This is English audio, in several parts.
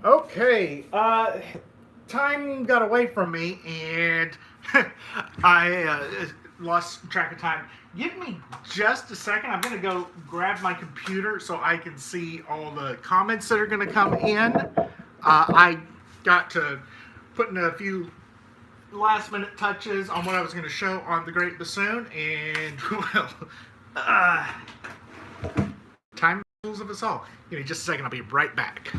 Okay, time got away from me and I lost track of time. Give me just a second. I'm going to go grab my computer so I can see all the comments that are going to come in. I got to put in a few last minute touches on what I was going to show on the Great Bassoon, and well, uh, time rules of us all. Give me just a second. I'll be right back.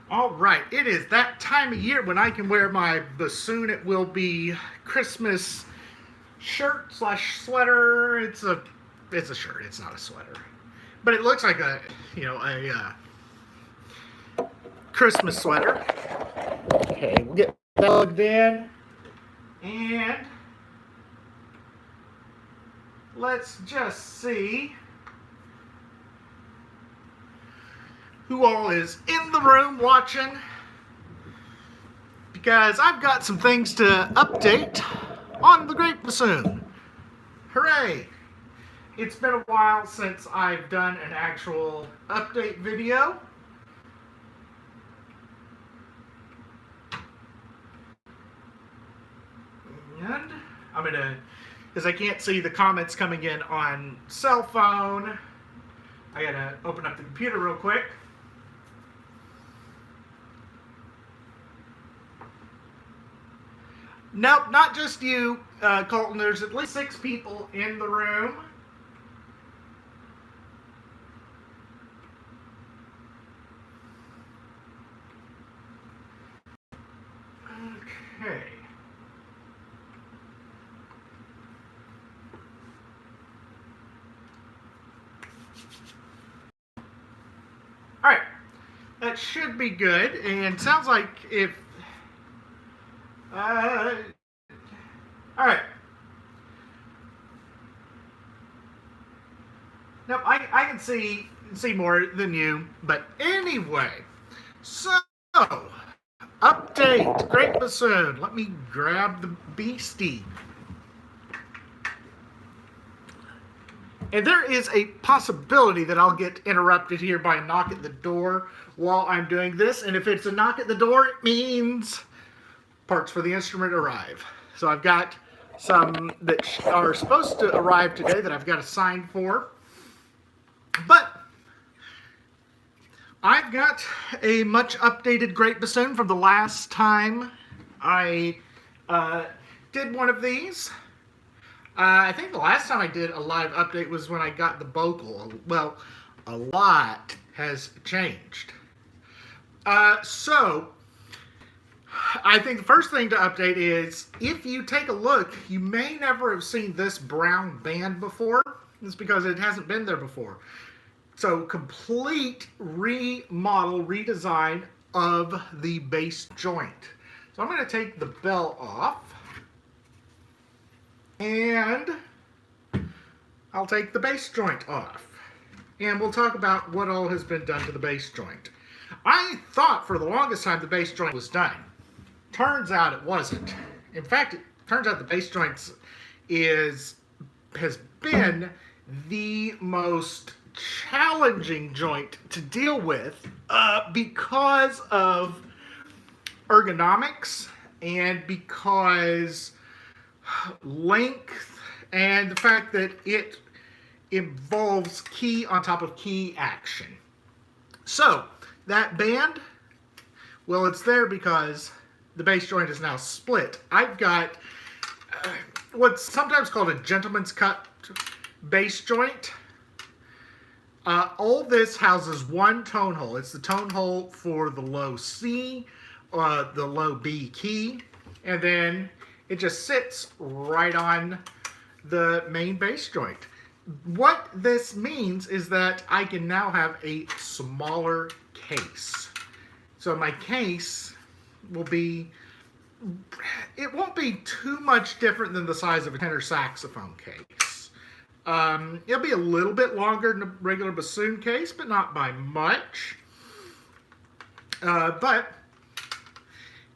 All right, it is that time of year when I can wear my bassoon. It will be Christmas shirt slash sweater. It's a shirt. It's not a sweater, but it looks like a Christmas sweater. Okay, we'll get plugged in, and let's just see who all is in the room watching, because I've got some things to update on the Great Bassoon. Hooray! It's been a while since I've done an actual update video. And I'm gonna, because I can't see the comments coming in on cell phone, I gotta open up the computer real quick. Nope, not just you, Colton. There's at least 6 people in the room. Okay. All right. That should be good. And sounds like if all right. Nope, I can see more than you. But anyway, so update Great Bassoon. Let me grab the beastie. And there is a possibility that I'll get interrupted here by a knock at the door while I'm doing this. And if it's a knock at the door, it means parts for the instrument arrive. So I've got some that are supposed to arrive today that I've got a sign for. But I've got a much updated Great Bassoon from the last time I did one of these. I think the last time I did a live update was when I got the vocal. Well, a lot has changed. So I think the first thing to update is, if you take a look, you may never have seen this brown band before. It's because it hasn't been there before. So complete remodel, redesign of the bass joint. So I'm going to take the bell off, and I'll take the bass joint off. And we'll talk about what all has been done to the bass joint. I thought for the longest time the bass joint was done. Turns out it wasn't. In fact, it turns out the bass joint has been the most challenging joint to deal with because of ergonomics and because length and the fact that it involves key on top of key action. So that band, well, it's there because the bass joint is now split. I've got what's sometimes called a gentleman's cut bass joint. All this houses one tone hole. It's the tone hole for the low C, the low B key, and then it just sits right on the main bass joint. what this means is that I can now have a smaller case. So my case will be, it won't be too much different than the size of a tenor saxophone case. It'll be a little bit longer than a regular bassoon case, but not by much. But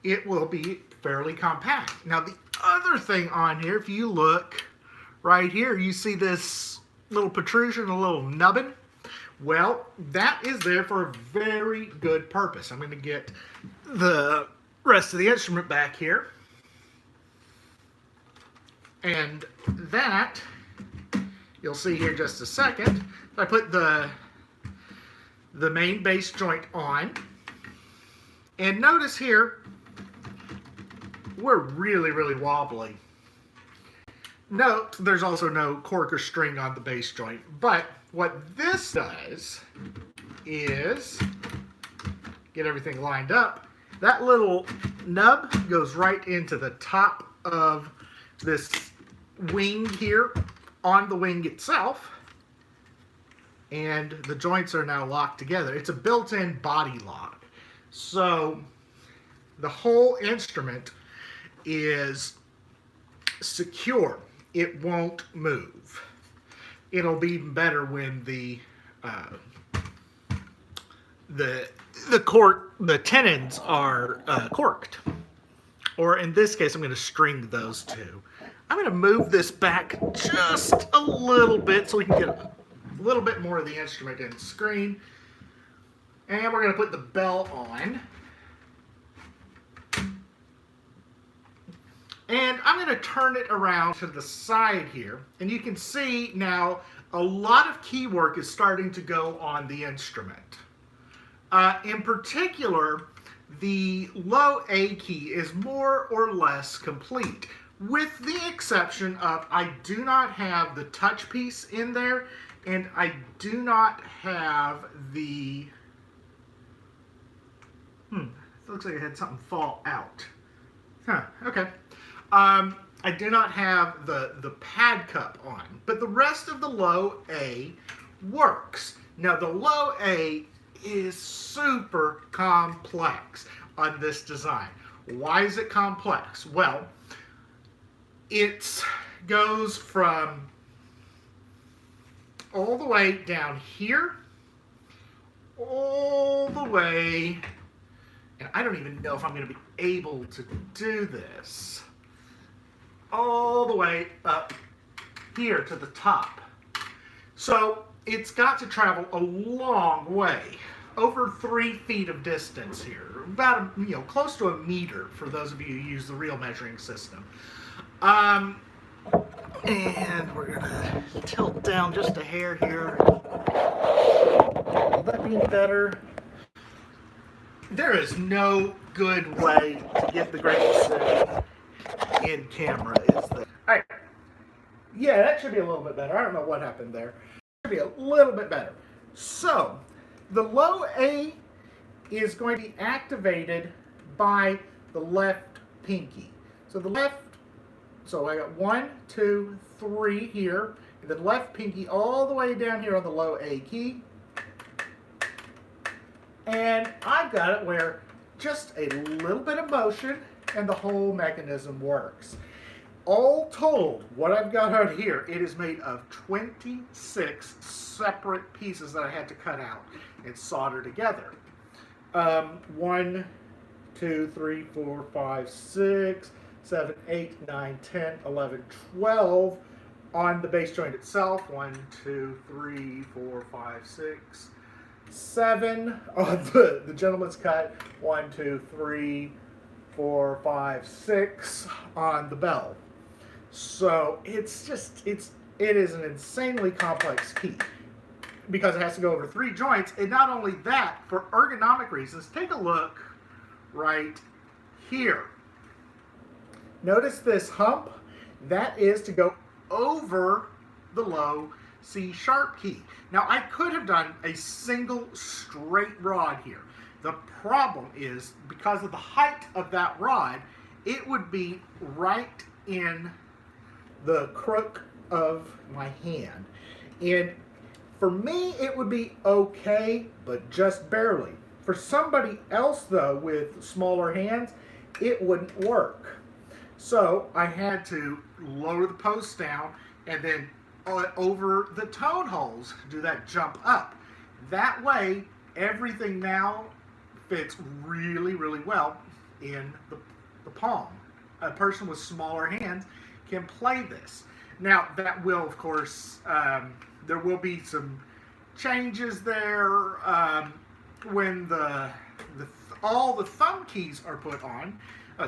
it will be fairly compact. Now the other thing on here, if you look right here, you see this little protrusion, a little nubbin. Well, that is there for a very good purpose. I'm going to get the rest of the instrument back here. And that, you'll see here just a second. I put the main bass joint on. And notice here, we're really, really wobbly. Note, there's also no cork or string on the bass joint, but what this does is get everything lined up. That little nub goes right into the top of this wing here on the wing itself, and the joints are now locked together. It's a built-in body lock. So the whole instrument is secure. It won't move. It'll be even better when the tenons are corked. Or in this case, I'm going to string those two. I'm going to move this back just a little bit so we can get a little bit more of the instrument in the screen. And we're going to put the bell on. And I'm going to turn it around to the side here. And you can see now a lot of key work is starting to go on the instrument. In particular, the low A key is more or less complete, with the exception of I do not have the touch piece in there, and I do not have the... it looks like I had something fall out. Okay. I do not have the pad cup on, but the rest of the low A works. Now the low A is super complex on this design. Why is it complex? Well, it goes from all the way down here, all the way, and I don't even know if I'm going to be able to do this, all the way up here to the top. So it's got to travel a long way, over 3 feet of distance here, about close to a meter for those of you who use the real measuring system. And we're gonna tilt down just a hair here. Will that be any better? There is no good way to get the Greatbassoon in camera, is there? All right. Yeah, that should be a little bit better. I don't know what happened there. Should be a little bit better. So, the low A is going to be activated by the left pinky. So I got 1, 2, 3 here, and then left pinky all the way down here on the low A key. And I've got it where just a little bit of motion and the whole mechanism works. All told, what I've got out here, it is made of 26 separate pieces that I had to cut out and solder together. 1, 2, 3, 4, 5, 6, 7, 8, 9, 10, 11, 12 on the bass joint itself. 1, 2, 3, 4, 5, 6, 7 on the gentleman's cut. 1, 2, 3, 4, 5, 6 on the bell. So it is an insanely complex key because it has to go over 3 joints. And not only that, for ergonomic reasons, take a look right here. Notice this hump. That is to go over the low C sharp key. Now I could have done a single straight rod here. The problem is because of the height of that rod, it would be right in the crook of my hand. And for me, it would be okay, but just barely. For somebody else, though, with smaller hands, it wouldn't work. So I had to lower the post down and then over the tone holes, do that jump up. That way, everything now fits really, really well in the palm. A person with smaller hands can play this. Now, that will, of course, there will be some changes there when all the thumb keys are put on.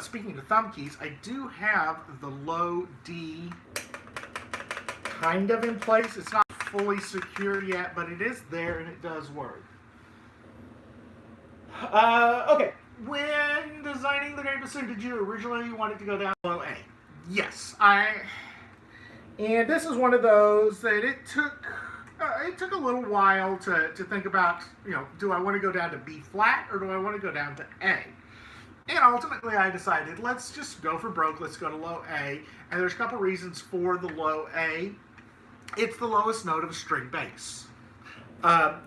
Speaking of thumb keys, I do have the low D kind of in place. It's not fully secure yet, but it is there and it does work. Okay, when designing the Greatbassoon, did you originally want it to go down low A? Yes, and this is one of those that it took a little while to think about, do I want to go down to B flat or do I want to go down to A? And ultimately I decided, let's just go for broke, let's go to low A. And there's a couple reasons for the low A. It's the lowest note of a string bass.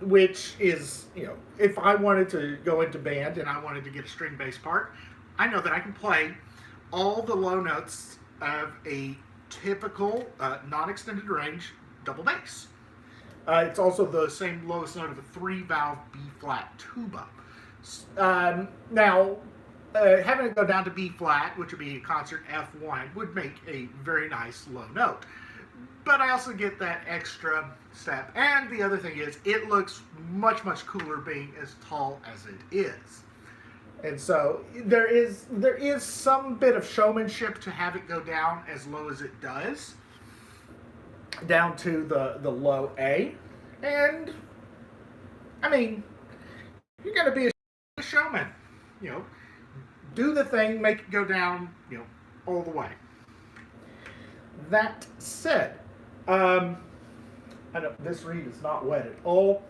Which is, if I wanted to go into band and I wanted to get a string bass part, I know that I can play all the low notes of a typical non-extended range double bass. It's also the same lowest note of a 3-valve B-flat tuba. Now, having it go down to B-flat, which would be a concert F1, would make a very nice low note. But I also get that extra step. And the other thing is, it looks much, much cooler being as tall as it is. And so there is some bit of showmanship to have it go down as low as it does, down to the low A. And, I mean, you're going to be a showman. Do the thing, make it go down, all the way. That said, I know this reed is not wet at all.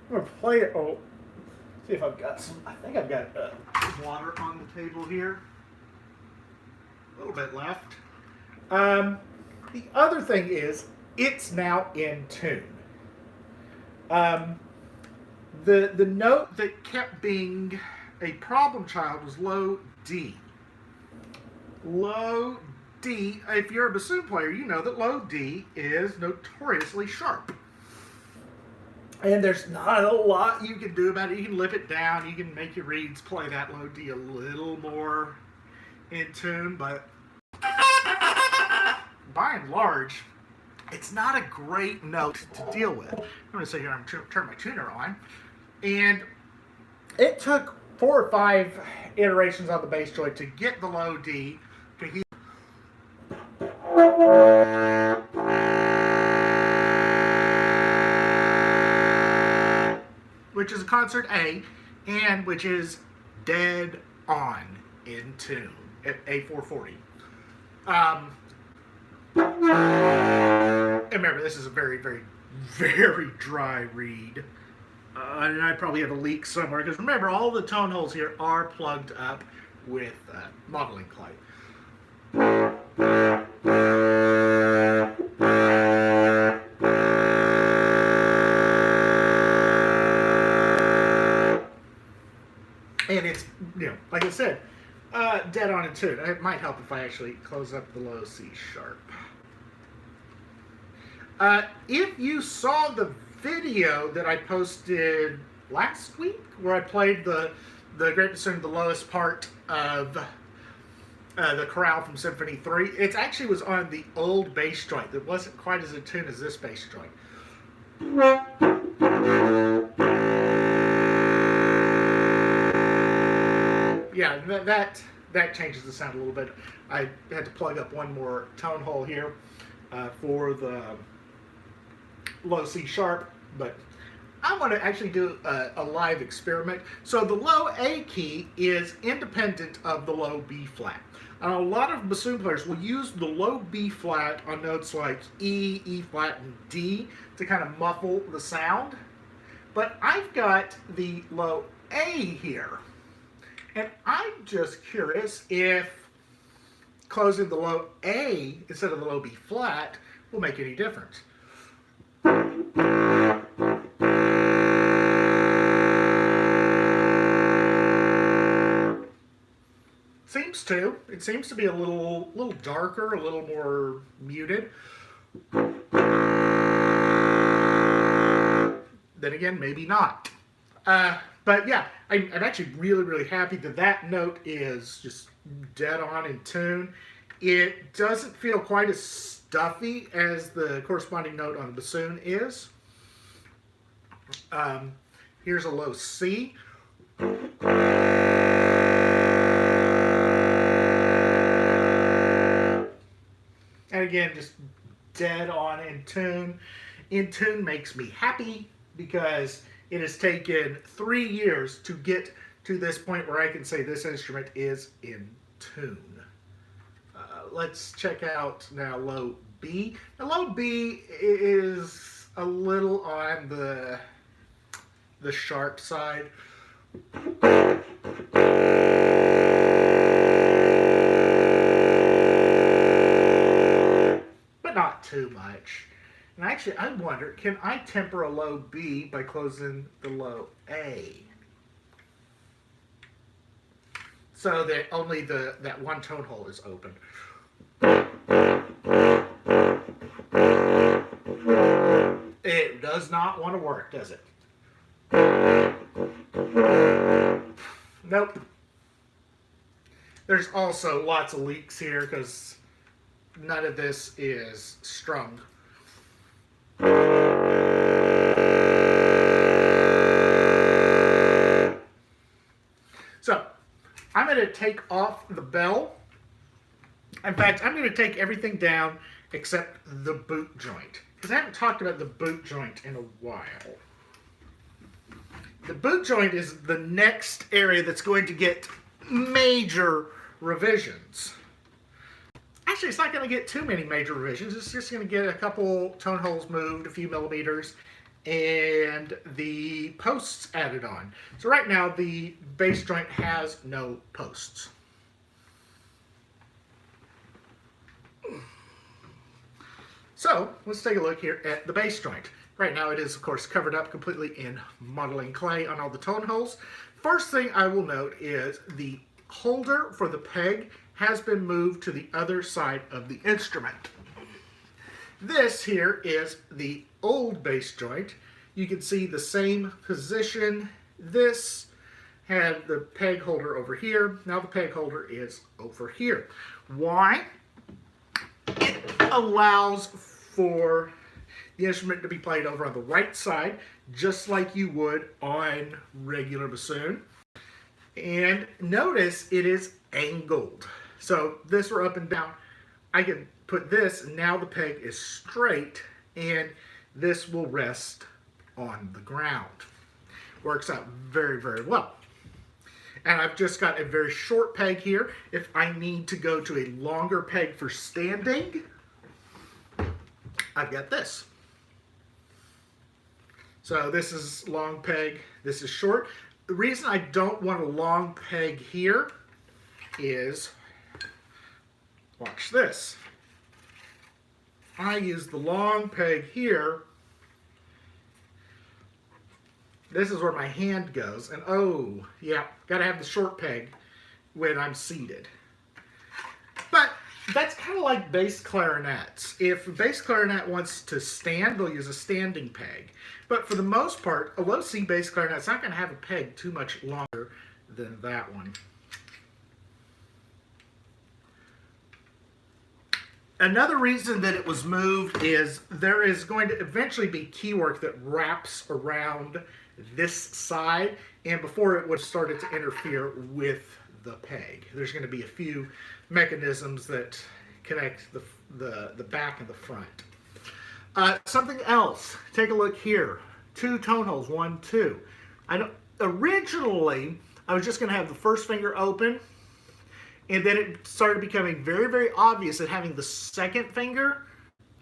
I'm going to play it. Oh, see if I've got some. I think I've got water on the table here. A little bit left. The other thing is, it's now in tune. The note that kept being a problem child was low D. Low D, if you're a bassoon player, you know that low D is notoriously sharp. And there's not a lot you can do about it. You can lip it down, you can make your reeds play that low D a little more in tune, but by and large, it's not a great note to deal with. I'm going to sit here and turn my tuner on. And it took 4 or 5 iterations on the bass joint to get the low D to hear. Which is a concert A, and which is dead on in tune at A440. And remember, this is a very, very, very dry reed. And I probably have a leak somewhere, because remember, all the tone holes here are plugged up with modeling clay. And it's, like I said, dead on in tune. It might help if I actually close up the low C sharp. If you saw the video that I posted last week, where I played the Greatbassoon, the lowest part of the chorale from Symphony 3, it actually was on the old bass joint that wasn't quite as in tune as this bass joint. Yeah, that changes the sound a little bit. I had to plug up one more tone hole here for the low C sharp, but I want to actually do a live experiment. So the low A key is independent of the low B flat. A lot of bassoon players will use the low B flat on notes like E, E flat, and D to kind of muffle the sound. But I've got the low A here. And I'm just curious if closing the low A instead of the low B flat will make any difference. too. It seems to be a little darker, a little more muted. Then again, maybe not. But yeah, I'm actually really happy that that note is just dead on in tune. It doesn't feel quite as stuffy as the corresponding note on the bassoon is. Here's a low C. And again, just dead on in tune. In tune makes me happy because it has taken 3 years to get to this point where I can say this instrument is in tune. Let's check out now low B. Now low B is a little on the sharp side. But not too much. And actually, I wonder, can I temper a low B by closing the low A? So that only that one tone hole is open. It does not want to work, does it? Nope. There's also lots of leaks here because none of this is strung. So, I'm going to take off the bell. In fact, I'm going to take everything down except the boot joint, because I haven't talked about the boot joint in a while. The boot joint is the next area that's going to get major revisions. Actually, it's not going to get too many major revisions. It's just going to get a couple tone holes moved, a few millimeters, and the posts added on. So right now, the bass joint has no posts. So let's take a look here at the bass joint. Right now it is, of course, covered up completely in modeling clay on all the tone holes. First thing I will note is the holder for the peg has been moved to the other side of the instrument. This here is the old bass joint. You can see the same position. This had the peg holder over here. Now the peg holder is over here. Why? It allows for the instrument to be played over on the right side, just like you would on regular bassoon. And notice it is angled. So this or up and down, I can put this, and now the peg is straight, and this will rest on the ground. Works out very well. And I've just got a very short peg here. If I need to go to a longer peg for standing, I've got this. So this is long peg, this is short. The reason I don't want a long peg here is, watch this. I use the long peg here. This is where my hand goes, and oh, yeah, gotta have the short peg when I'm seated. But that's kind of like bass clarinets. If a bass clarinet wants to stand, they'll use a standing peg. But for the most part, a low C bass clarinet's not going to have a peg too much longer than that one. Another reason that it was moved is there is going to eventually be keywork that wraps around this side, and before it would have started to interfere with the peg. There's going to be a few mechanisms that connect the back and the front. Something else, take a look here. 2 tone holes, 1, 2. Originally, I was just going to have the first finger open, and then it started becoming very obvious that having the second finger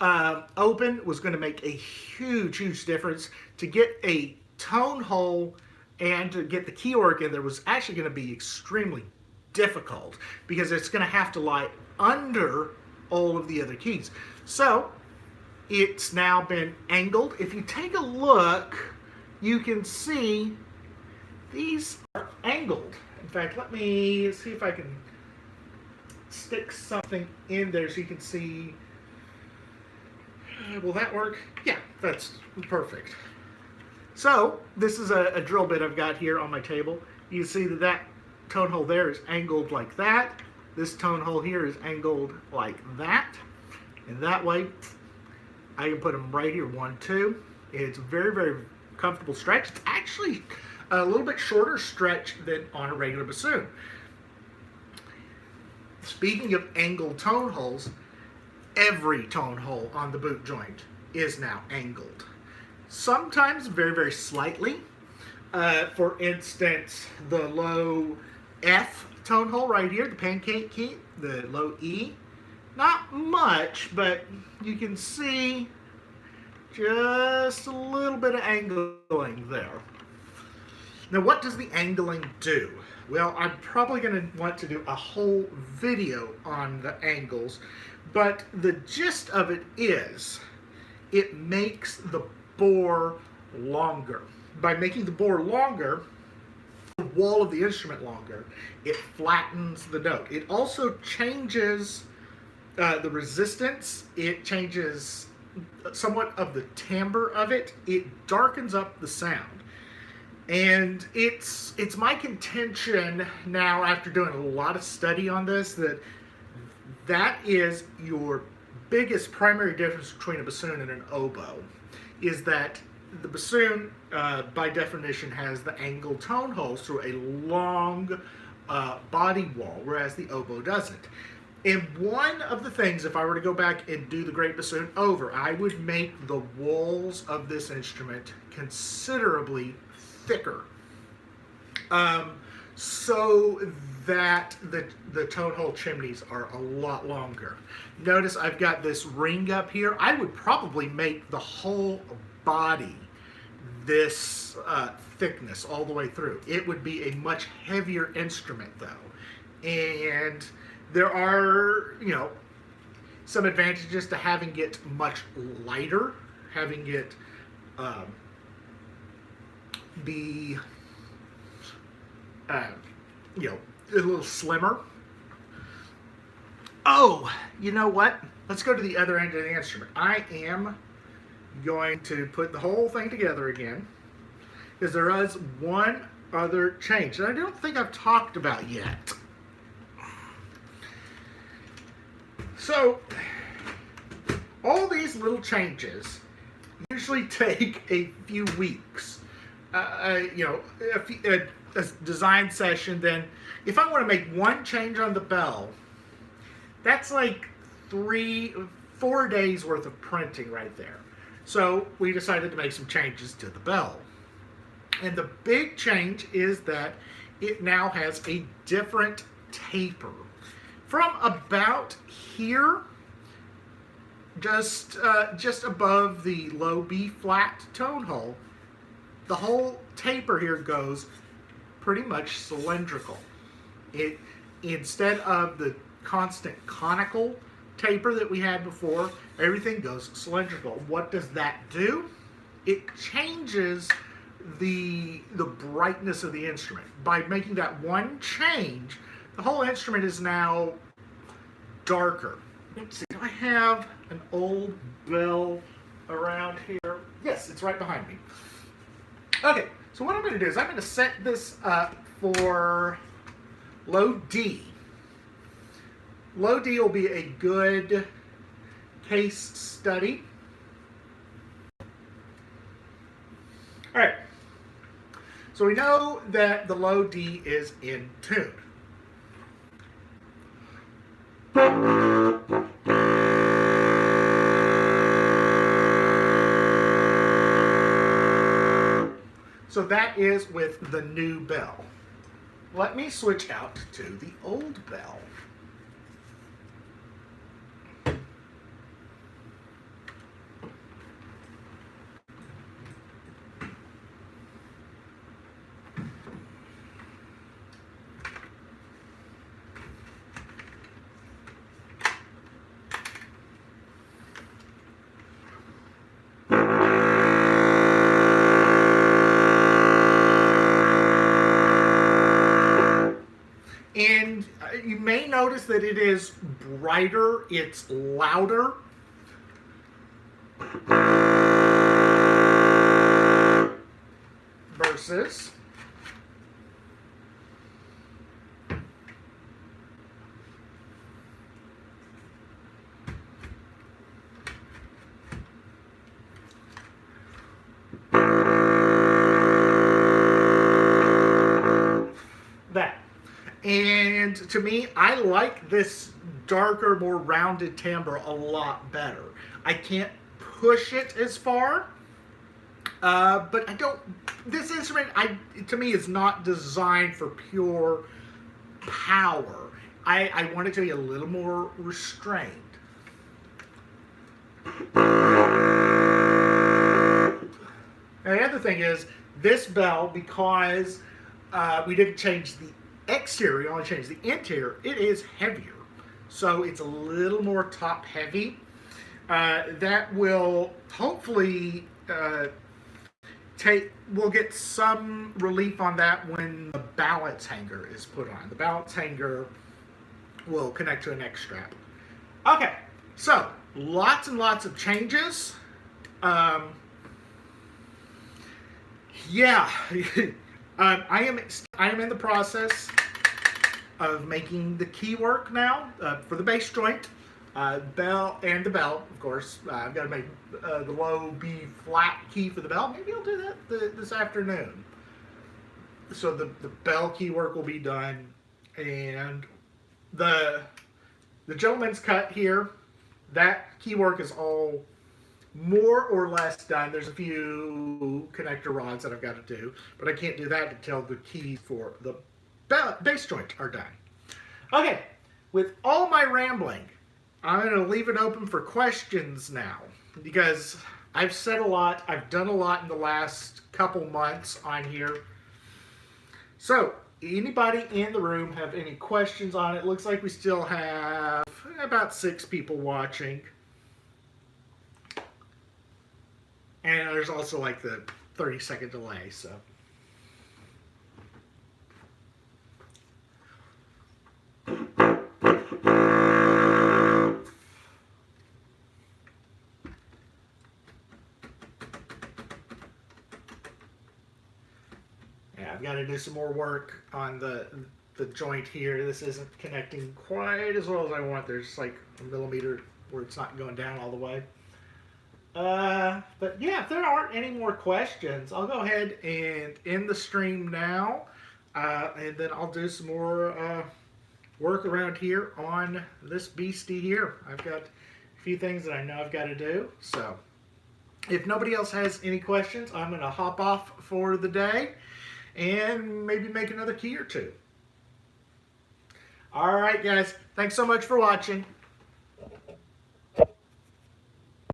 open was going to make a huge difference. To get a tone hole and to get the keywork in there was actually going to be extremely difficult because it's going to have to lie under all of the other keys. So it's now been angled. If you take a look, you can see these are angled. In fact, let me see if I can stick something in there so you can see. Will that work? Yeah, that's perfect. So this is a drill bit I've got here on my table. You see that that tone hole there is angled like that. This tone hole here is angled like that. And that way, I can put them right here, 1, 2. It's a very, very comfortable stretch. It's actually a little bit shorter stretch than on a regular bassoon. Speaking of angled tone holes, every tone hole on the boot joint is now angled. Sometimes very, very slightly. For instance, the low F tone hole right here, the pancake key, the low E, not much, but you can see just a little bit of angling there. Now, what does the angling do? Well, I'm probably going to want to do a whole video on the angles, but the gist of it is it makes the bore longer. By making the bore longer, the wall of the instrument longer, it flattens the note. It also changes the resistance. It changes somewhat of the timbre of it. It darkens up the sound. And it's my contention now, after doing a lot of study on this, that is your biggest primary difference between a bassoon and an oboe, is that the bassoon, by definition, has the angled tone holes through a long body wall, whereas the oboe doesn't. And one of the things, if I were to go back and do the Great Bassoon over, I would make the walls of this instrument considerably thicker, so that the tone hole chimneys are a lot longer. Notice I've got this ring up here. I would probably make the whole body this thickness all the way through. It would be a much heavier instrument though, and there are, some advantages to having it much lighter, having it be a little slimmer. Oh, you know what? Let's go to the other end of the instrument. I am going to put the whole thing together again, because there is one other change that I don't think I've talked about yet. So, all these little changes usually take a few weeks. A design session, then if I want to make one change on the bell, that's like 4 days worth of printing right there. So we decided to make some changes to the bell. And the big change is that it now has a different taper. From about here, just above the low B flat tone hole, the whole taper here goes pretty much cylindrical. It, instead of the constant conical taper that we had before, everything goes cylindrical. What does that do? It changes the brightness of the instrument. By making that one change, the whole instrument is now darker. Let's see, do I have an old bell around here? Yes, it's right behind me. Okay, so what I'm going to do is I'm going to set this up for low D. Low D will be a good case study. All right, so we know that the low D is in tune. So that is with the new bell. Let me switch out to the old bell. And you may notice that it is brighter, it's louder. Versus that. And to me, I like this darker, more rounded timbre a lot better. I can't push it as far, but I don't. This instrument, to me, is not designed for pure power. I want it to be a little more restrained. And the other thing is, this bell, because we didn't change the exterior, we only changed the interior, it is heavier. So it's a little more top heavy. That will hopefully we'll get some relief on that when the balance hanger is put on. The balance hanger will connect to a neck strap. Okay, so lots and lots of changes. Yeah, I am in the process of making the key work now for the bass joint. Bell and the bell, of course. I've got to make the low B flat key for the bell. Maybe I'll do that this afternoon. So the bell key work will be done, and the gentleman's cut here. That key work is all more or less done. There's a few connector rods that I've got to do, but I can't do that until the keys for the bass joint are done. Okay, with all my rambling, I'm going to leave it open for questions now, because I've said a lot, I've done a lot in the last couple months on here. So, anybody in the room have any questions on it? Looks like we still have about 6 people watching. And there's also like the 30-second delay, so. Yeah, I've got to do some more work on the joint here. This isn't connecting quite as well as I want. There's like a millimeter where it's not going down all the way. But yeah, if there aren't any more questions, I'll go ahead and end the stream now. And then I'll do some more work around here on this beastie here. I've got a few things that I know I've got to do. So if nobody else has any questions, I'm going to hop off for the day and maybe make another key or two. All right, guys. Thanks so much for watching.